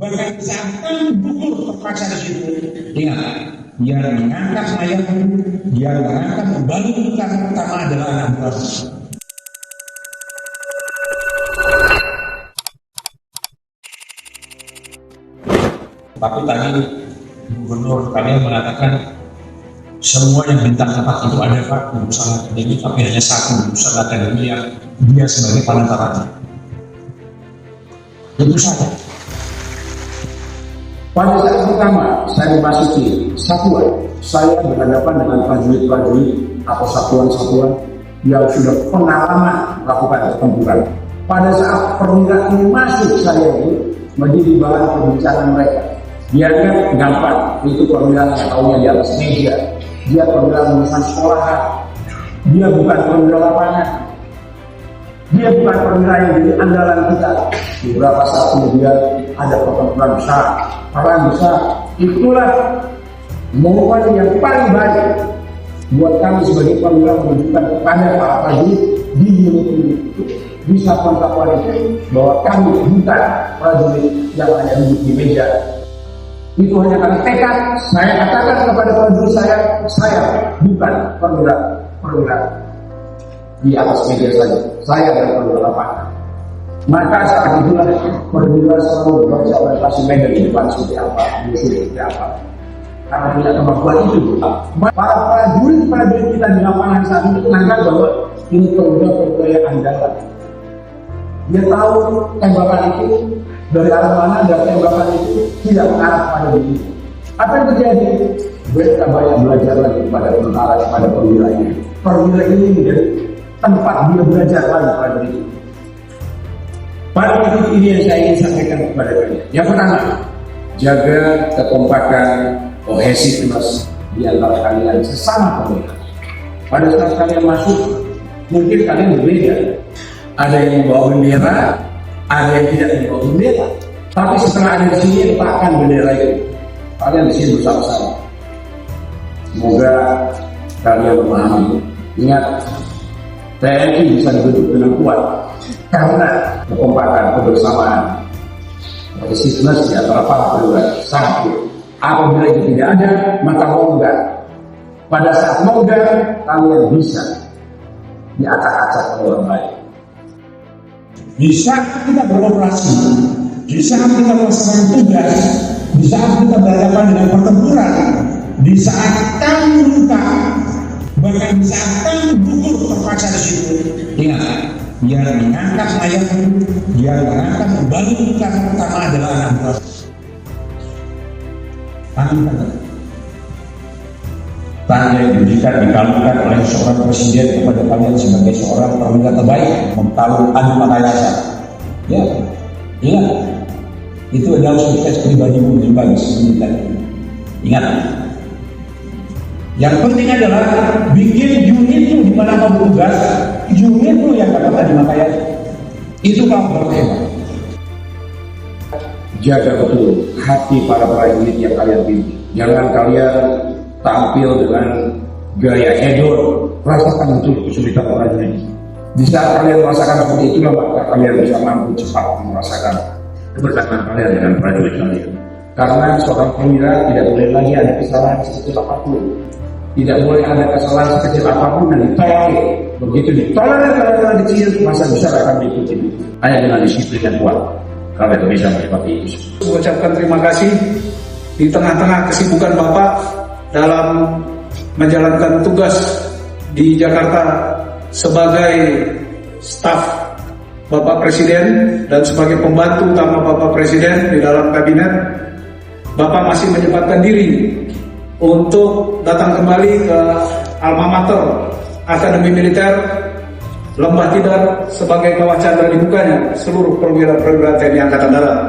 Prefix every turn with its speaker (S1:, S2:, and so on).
S1: Bahkan saat gugur terpaksa di situ. Ingat, yang mengangkat mayat, yang mengangkat membangunkan pertama adalah anak buah. Tapi tadi gubernur kalian mengatakan semua yang bintang 4 itu ada Pak lulusan akademi, tapi hanya satu lulusan akademi yang dia sebagai penantaranya. Itu saja.
S2: Pada saat pertama saya memasuki satuan, saya berhadapan dengan prajurit-prajurit atau satuan-satuan yang sudah pengalaman melakukan pertempuran. Pada saat perwira ini masuk, saya ini menjadi bahan pembicaraan mereka. Dia kan gampang, itu perwira yang tahunya di atas meja. Dia perwira lulusan sekolahan. Dia bukan perwira lapangan. Dia bukan perwira yang jadi andalan kita. Beberapa saat kemudian ada pertempuran besar, perang besar. Itulah momen yang paling baik buat kami sebagai perwira menunjukkan kepada para prajurit di unit itu, di satuan-satuan itu, bahwa kami bukan prajurit yang hanya duduk di meja. Itu hanya kami tekad. Saya katakan kepada prajurit saya bukan perwira di atas meja saja. Saya adalah perwira lapangan. Maka saat itulah perwira selalu membaca orientasi medan di depan seperti apa, musuh seperti apa. Karena tidak kemampuan itu, para prajurit kita di lapangan saat ini menganggap bahwa ini perwira yang andalan. Dia tahu tembakan itu dari arah mana, dan tembakan itu tidak mengarah pada diri. Apa yang terjadi? Mereka banyak belajar lagi pada tentara, pada perwira ini. Perwira ini menjadi tempat dia belajar lagi pada diri. Pada titik ini yang saya ingin sampaikan kepada kalian. Yang pertama, jaga kekompakan, kohesivitas di antara kalian sesama perwira. Pada saat kalian masuk, mungkin kalian berbeda. Ada yang membawa bendera, ada yang tidak membawa bendera. Tapi setelah ada di sini, letakkan bendera itu. Kalian di sini bersama-sama. Semoga kalian memahami. Ingat, TNI bisa dibentuk dengan kuat karena kekompakan, kebersamaan, kohesivitas di antara para perwira sangat kuat. Apabila itu tidak ada, maka longgar. Pada saat longgar, kalian bisa diacak-acak oleh orang lain.
S1: Di saat kita beroperasi, di saat kita melaksanakan tugas, di saat kita berhadapan dengan pertempuran, di saat kamu luka, bahkan di saat kamu gugur terpaksa di situ. Ingat, yang mengangkat mayat, yang mengangkat membangunkan pertama adalah anak buah. Tanda yang diberikan dikalungkan oleh seorang presiden kepada kalian sebagai seorang perwira terbaik, memtalung adu makayasa. Ya, ingat, itu adalah sukses pribadimu sebagai seorang. Ingat, yang penting adalah bikin unitmu di mana kamu tugas, unitmu yang dapat adu makayasa. Itu kamu berhebat.
S2: Jaga betul hati para prajurit yang kalian pimpin. Jangan kalian tampil dengan gaya hedon. Rasakan betul kesulitan prajurit. Di saat kalian merasakan seperti itulah, maka kalian bisa mampu cepat merasakan kebersamaan kalian dengan prajurit kalian. Karena seorang perwira tidak boleh lagi ada kesalahan sekecil apapun. Tidak boleh ada kesalahan sekecil apapun dan ditolerir. Begitu ditolerir kesalahan kecil, masa besar akan diikuti. Hanya dengan disiplin yang kuat, kalian bisa melewati itu.
S3: Mengucapkan terima kasih di tengah-tengah kesibukan Bapak dalam menjalankan tugas di Jakarta sebagai staf Bapak Presiden dan sebagai pembantu utama Bapak Presiden di dalam kabinet. Bapak masih menyempatkan diri untuk datang kembali ke alma mater Akademi Militer Lembah Tidar sebagai kawah candra dibukanya seluruh perwira-perwira TNI Angkatan Darat.